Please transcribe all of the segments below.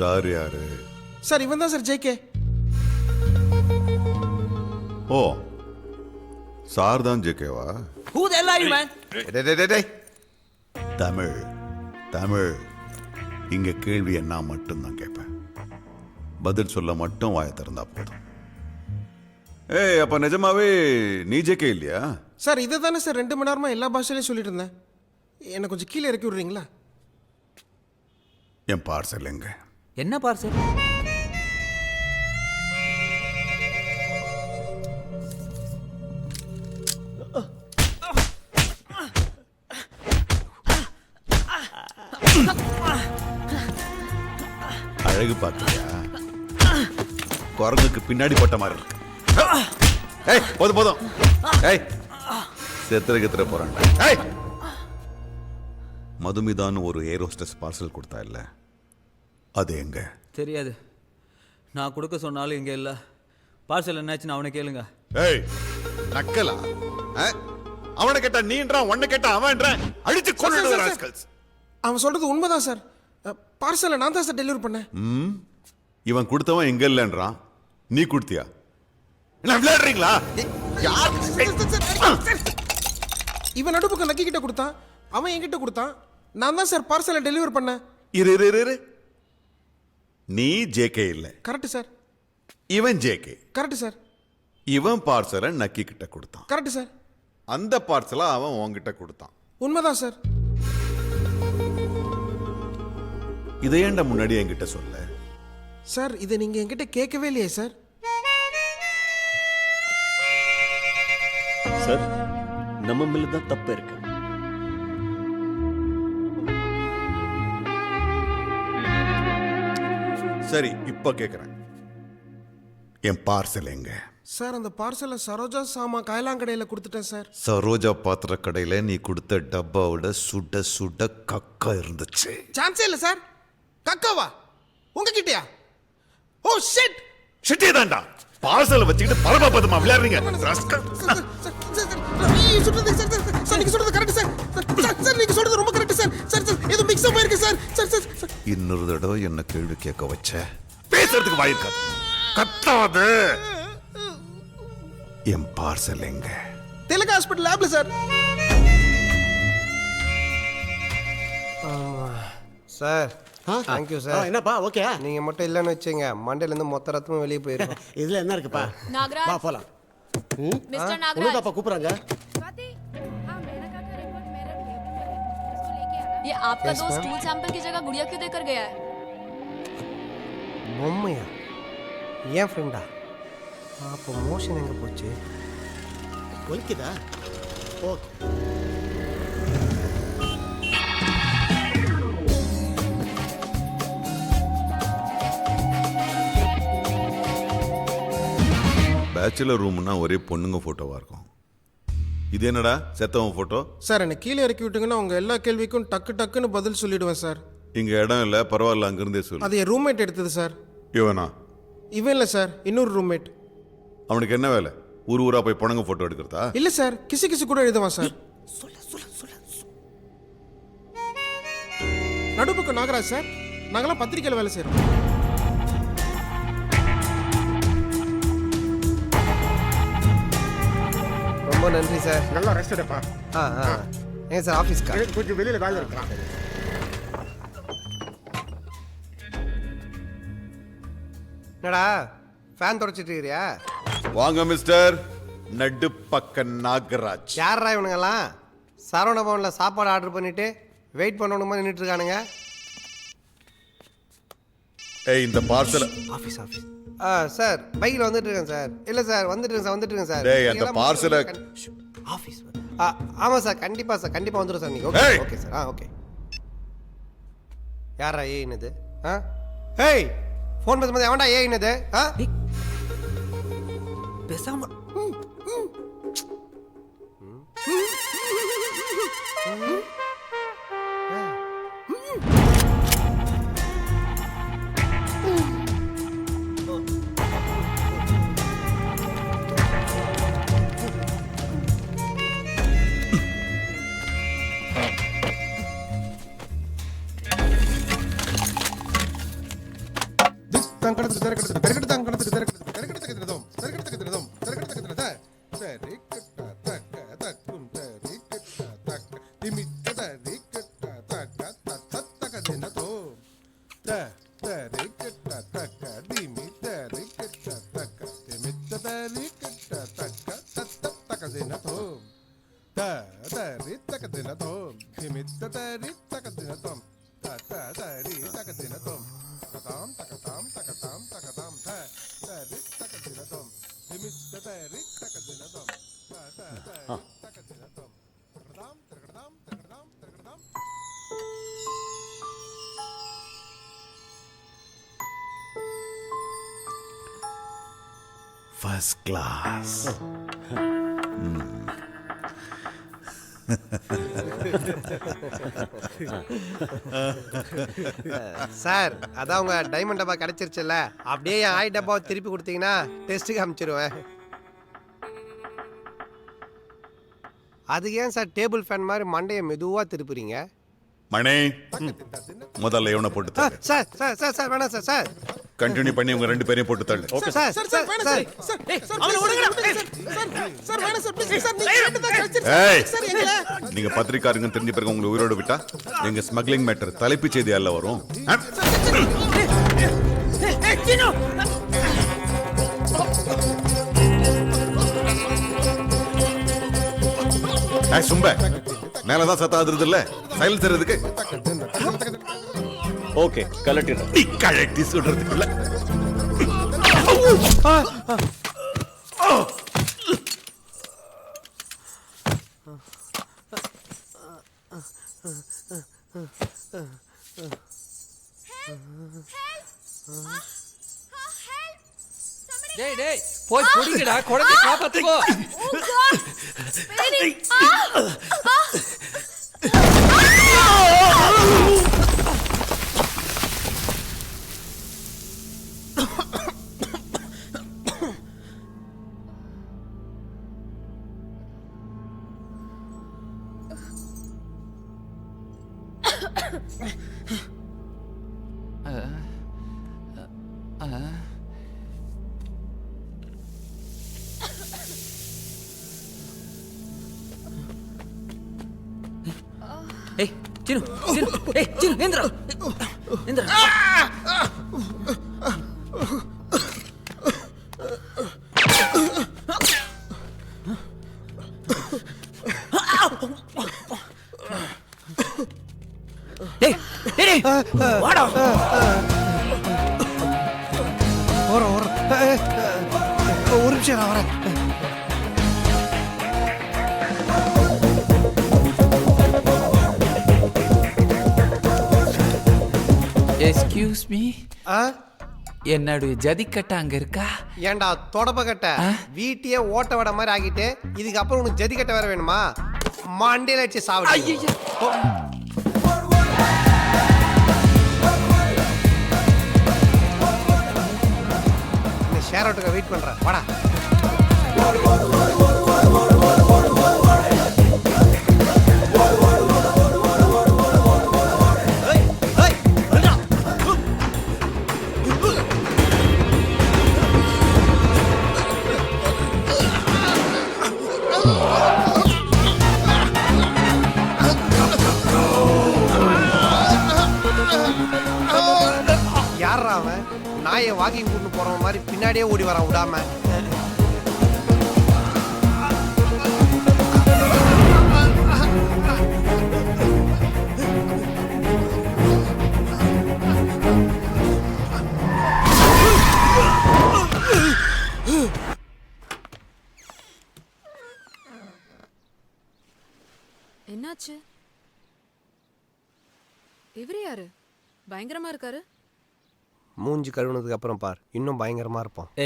Sir யாரு? Sir இவன் தான் சார் ஜேகே. ஓ சார் தான் ஜேகேவா? Who the hell are you, man? Tamil Tamil. இங்க கேள்வி என்ன மட்டும் தான் கேட்பேன், பதில் சொல்ல மட்டும் வாய திறந்தா போதும். ஏய் அப்ப நிஜமாவே நீ ஜேகே இல்லையா? சார் இதை தானே சார் 2 மணி நேரமா எல்லா பாஷையிலையும் சொல்லிட்டு இருந்தேன். என்னை கொஞ்சம் கீழே இறக்கி விடுறீங்களா? என் பார்சல் எங்க? என்ன பார்சல்? அழகு பார்க்கலையா? குரங்குக்கு பின்னாடி போட்ட மாதிரி இருக்கு. ஏய் போதும் போதும். ஏய் செத்துற போறான்டா. ஏய் மதுமிதான் ஒரு ஏர் ஹோஸ்டஸ் பார்சல் கொடுத்தா இல்ல, அது எங்க? தெரியாது. நான் கொடுக்க சொன்னாலும் இங்கே இல்லை. பார்சல் என்னாச்சுன்னு அவனை கேளுங்க. ஏய் நக்கலா? அவனை கேட்டா நீன்றான், உன்னை கேட்டா அவன்றான். அடிச்சு கொன்னுடுற ராஸ்கல்ஸ். அவன் சொல்றது உண்மைதான் சார். பார்சலை நான் தான் சார் டெலிவரி பண்ணேன். இவன் கொடுத்தவன் எங்க இல்லைன்றான், நீ கொடுத்தியா? என்ன விளையாடுறீங்களா? இவன் நடுப்புக்கு நக்கி கிட்ட கொடுத்தான், அவன் என்கிட்ட கொடுத்தான். நான் தான் சார் பார்சலை டெலிவரி பண்ணேன். இரு நீ ஜேகே இல்ல. Correct sir. இவன் ஜேகே. Correct sir. இவன் பார்சலை நக்கி கிட்ட கொடுத்தான். Correct sir. அந்த பார்சலை அவன் உன்கிட்ட கொடுத்தான். உண்மைதான் சார். இதை ஏன்டா முன்னாடி என்கிட்ட சொல்ல? சார் இதை நீங்க என்கிட்ட கேட்கவே இல்லையே சார். சார் நம்ம மேல தான் தப்பு இருக்கு. சரி இப்ப கேக்குறேன், என் பார்சல் எங்க? சார் அந்த பார்சலை சரோஜா சாமா காயலாங்கடையில கொடுத்துட்டேன் சார். சரோஜா பாத்திர கடையில நீ கொடுத்த டப்பாவோட சுட சுட கக்கா இருந்துச்சு. சான்ஸே இல்லை சார். கக்காவா உங்ககிட்டயா? Oh shit. ஷிட்டே தான்டா. பார்சலை வச்சுக்கிட்டு பரபரப்பதமா விளையாடுறீங்க. இன்னொரு தடவை என்ன கேள்வி கேட்க வச்ச, பேசுறதுக்கு வாயிருக்காது. கத்தாது. என் பார்சல் எங்க? தெலுங்கு ஹாஸ்பிட்டல் லேப்ல சார். Sir thank you sir. என்னப்பா ஓகே? நீங்க மட்டும் இல்லைன்னு வச்சுங்க, மண்டையில இருந்து மொத்த ரத்தமும் வெளியே போயிடும். இதுல என்ன இருக்குப்பா? नागराज, வா போலாம். मिस्टर नागराज, உனதாப்பா கூப்பிடுறாங்க. स्वाति, हाँ मेनका का रिपोर्ट मेरे टेबल पे है, इसको लेके आना। ये आपका Yes, दोस्त ma'am. स्टूल सैंपल की जगह गुड़िया क्यों देकर गया है? பொம்மையா? ஏன் ஃப்ரெண்டா? அப்போ மோஷன் எங்க போச்சு? ஒலிக்குதா? ஓகே. பேச்சுலர் ரூம்னா ஒரே பொண்ணுங்க போட்டோவா இருக்கும். இது என்னடா செத்தவன் போட்டோ? சார் என்னை கீழே இறக்கி விட்டீங்கன்னா உங்க எல்லா கேள்விக்கும் டக்கு டக்குன்னு பதில் சொல்லிடுவேன் சார். இங்க இடம் இல்ல, பரவாயில்ல அங்கிருந்தே சொல்லு. அது என் ரூம்மேட் எடுத்தது சார். இவனா? இவன் இல்லை சார், இன்னொரு ரூம்மேட். அவனுக்கு என்ன வேலை? ஊர் ஊரா போய் பொண்ணுங்க போட்டோ எடுக்கிறதா? இல்லை சார், கிசு கிசு கூட எழுதுவான் சார். நடுப்புக்கு நாகராஜ் சார், நாங்களாம் பத்திரிக்கையில் வேலை செய்கிறோம். ரொம்ப நன்றி சார். நல்லா ரெஸ்ட் எடுப்பா. ஏன் சார் ஆஃபீஸ்க்கா? கொஞ்சம் வெளியில வேலை இருக்கலாம். என்னடா ஃபேன் தொடச்சிட்டு இருக்கிறியா? வாங்க மிஸ்டர் நடு பக்க நாகராஜ். யாரா இவனுங்கெல்லாம்? சரவண பவனில் சாப்பாடு ஆர்டர் பண்ணிட்டு வெயிட் பண்ணணுமா நின்றுட்டு இருக்கானுங்க. ஏய் இந்த பார்சல். ஆஃபீஸ் சார் பைக்கில் வந்துட்டு இருக்கேன் சார். இல்லை சார் வந்துட்டு இருக்கேன் சார். டேய் அந்த பார்சலை. ஆஃபீஸ் ஆமாம் சார், கண்டிப்பாக சார், கண்டிப்பாக வந்துடும் சார். நீங்கள் ஏய். Okay sir. ஓகே. யாரா ஏ என்னது? ஏய் ஃபோன் பேசும்போது எவன்டா ஏ என்னது? பேசாம தரி தக்க தினத்தோம் திமித்த தரி தக்க தினத்தோம் தரி தக்க தினத்தோம் தகதாம் தகதாம் தகதாம் தகதாம் தரி தக்க தினத்தோம் திமித்த தரி தக்க தினத்தோம் தரி தக்க தினத்தோம் தகதாம் தகதாம் தகதாம் தகதாம். First class. சார் அதான் உங்க டைமண்ட் டப்பா கிடைச்சிருச்சுல்ல, அப்படியே என் ஆய் டப்பாவை திருப்பி கொடுத்தீங்கன்னா டெஸ்ட்டுக்கு அனுப்பிச்சிருவேன். அது ஏன் சார் டேபிள் ஃபேன் மாதிரி மண்டையை மெதுவா திருப்புறீங்க? மணி, முதல்ல இவனை போட்டு தள்ளு. சார் சார் சார் சார் வேணாம் சார். சார் கண்டினியூ பண்ணி உங்க 2 பேரையும் போட்டு தள்ளு. சார் சார் சார் சார் வேணாம் சார் சார் சார் அவனை விடுங்க சார் சார் வேணாம் சார் ப்ளீஸ் சார் நீங்க கேட்டதா கிடைச்சிருச்சு ஏய், சார் எங்கள நீங்க பத்திரிக்காரங்க தெரிஞ்ச பிறகு உங்களை உயிரோடு விட்டா எங்க ஸ்மக்லிங் மேட்டர் தலைப்பு செய்தி அல்ல வரும். சும்ப மேலதான் சத்தாதுறது இல்ல, சைலன்ஸ் தர்றதுக்கு ஓகே கலட்டிடுறேன். நீ கழட்டி சொல்றதுக்குள்ள டேய் டேய் போய் புடிங்கடா, குழந்தை காப்பாத்துக்கோ. Oh God! Baby! ஏய் சினு சினு, ஏய் சினு எந்திரா எந்திரா. டேய் டேய் வாடா. ஒரு நிமிஷம் நான் வரேன். எஸ்கியூஸ் மீ, ஆ என்னுடைய ஜதிக்கட்டை அங்க இருக்கா? ஏன்டா தொடப்ப கட்ட வீட்டையே ஓட்ட வட மாதிரி ஆகிட்டு இதுக்கப்புறம் உனக்கு ஜதி கட்ட வேற வேணுமா? மண்டையில வச்சு சாப்பிடு. ஷேர் அவுட்டுக்கு வெயிட் பண்றேன், வாடா. யாரா அவன்? நாயை வாக்கிங் கூட்டு போறவன் மாதிரி பின்னாடியே ஓடி வரான் விடாம. என்னாச்சு? இவரு யாரு? பயங்கரமா இருக்காரு. மூஞ்சி கழுவுனதுக்கு அப்புறம் பார், இன்னும் பயங்கரமா இருப்பான். ஏ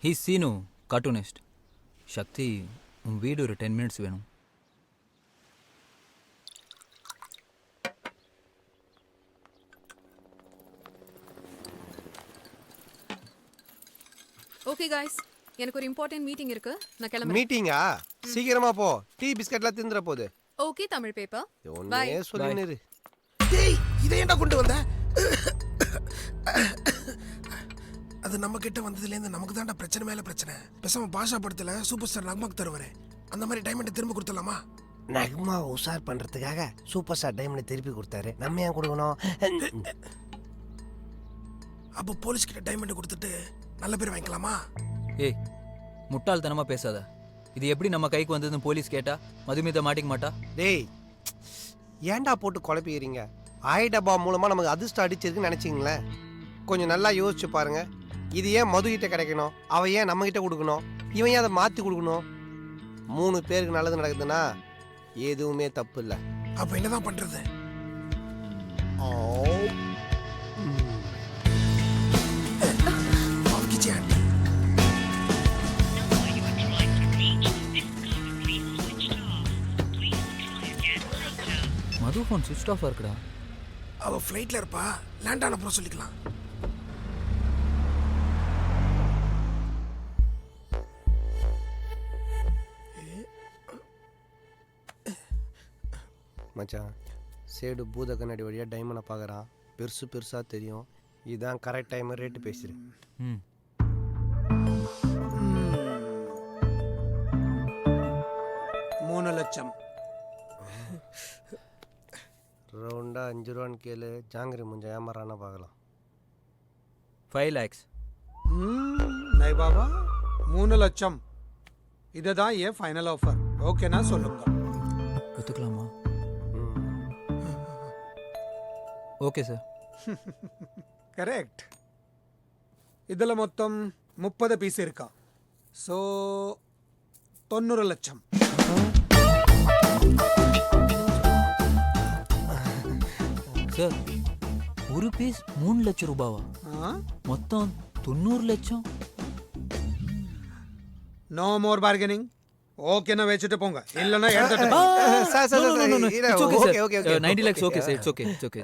ஹீ சீனு, கார்ட்டூனிஸ்ட். சக்தி, உன் வீடு ஒரு 10 minutes வேணும். ஓகே காய்ஸ், எனக்கு ஒரு இம்பார்ட்டன்ட் மீட்டிங் இருக்கு, நான் கிளம்புறேன். மீட்டிங்கா? சீக்கிரமா போ, டீ பிஸ்கட்லாம் திந்துற போகுது. ஓகே தமிழ் பேப்பர், ஒன்னே சொல்லினு. டேய் இதை ஏன்டா கொண்டு வந்த? அது நம்ம கிட்ட வந்ததுலேருந்து நமக்கு தான்டா பிரச்சனை மேல பிரச்சனை. பேசாம பாஷா படத்துல சூப்பர் ஸ்டார் நக்மாக்கு தருவாரு, அந்த மாதிரி டைமண்ட் திரும்ப கொடுத்துடலாமா? நக்மா உஷார் பண்றதுக்காக சூப்பர் ஸ்டார் டைமண்ட் திருப்பி கொடுத்தாரு, நம்ம ஏன் கொடுக்கணும்? அப்போ போலீஸ் கிட்ட டைமண்ட் கொடுத்துட்டு நல்ல பேர் வாங்கிக்கலாமா? ஏய் முட்டாள்தனமா பேசாத. இது எப்படி நம்ம கைக்கு வந்ததுன்னு போலீஸ் கேட்டா மதுமிதா மாட்டிக்க மாட்டா? டேய் ஏன்டா போட்டு குழப்பிக்கிறீங்க? ஆய் டப்பா மூலமா நமக்கு அதிர்ஷ்டம் அடிச்சிருக்குன்னு நினைச்சிங்களேன். கொஞ்சம் நல்லா யோசிச்சு பாருங்க. இது ஏன் மது கிட்ட கிடைக்கணும்? அவ ஏன் நம்ம கிட்ட கொடுக்கணும்? இவன் ஏன் அதை மாத்தி கொடுக்கணும்? 3 பேருக்கு நல்லது நடக்குதுன்னா எதுவுமே தப்பு இல்லை. அப்ப என்னதான் பண்றது? மது ஃபோன் சுவிட்ச் ஆஃப் இருக்குடா. அவ ஃப்ளைட்ல இருப்பா, லேண்ட் ஆன அப்புறம் சொல்லிக்கலாம். மச்சான் சேடு பூத கண்ணாடி வழியாக டைமண்டை பார்க்குறான். பெருசாக தெரியும். இதுதான் கரெக்ட் டைம், ரேட்டு பேசிடு. ம் 3 லட்சம். ரவுண்டாக 5 ரூபான்னு கேளு. ஜாங்கிரி முஞ்ச ஏமாறானா பார்க்கலாம். 5 lakhs. नहीं बाबा 3 லட்சம். இதுதான் ஏன் ஃபைனல் ஆஃபர். ஓகேனா சொல்லுங்க. ஒத்துக்கலாமா? Okay sir. கரெக்ட். இதில் மொத்தம் 30 பீஸ் இருக்கா. ஸோ 90 லட்சம். சார் ஒரு பீஸ் 3 லட்சம் ரூபாவா? மொத்தம் 90 லட்சம். No more bargaining. ஓகேனா வச்சுட்டு போங்க, இல்லைன்னா எடுத்துட்டு sir No, no, no, no, no. இல்ல, It's okay, sir. okay, okay, okay. 90 lakhs, okay, sir. It's okay.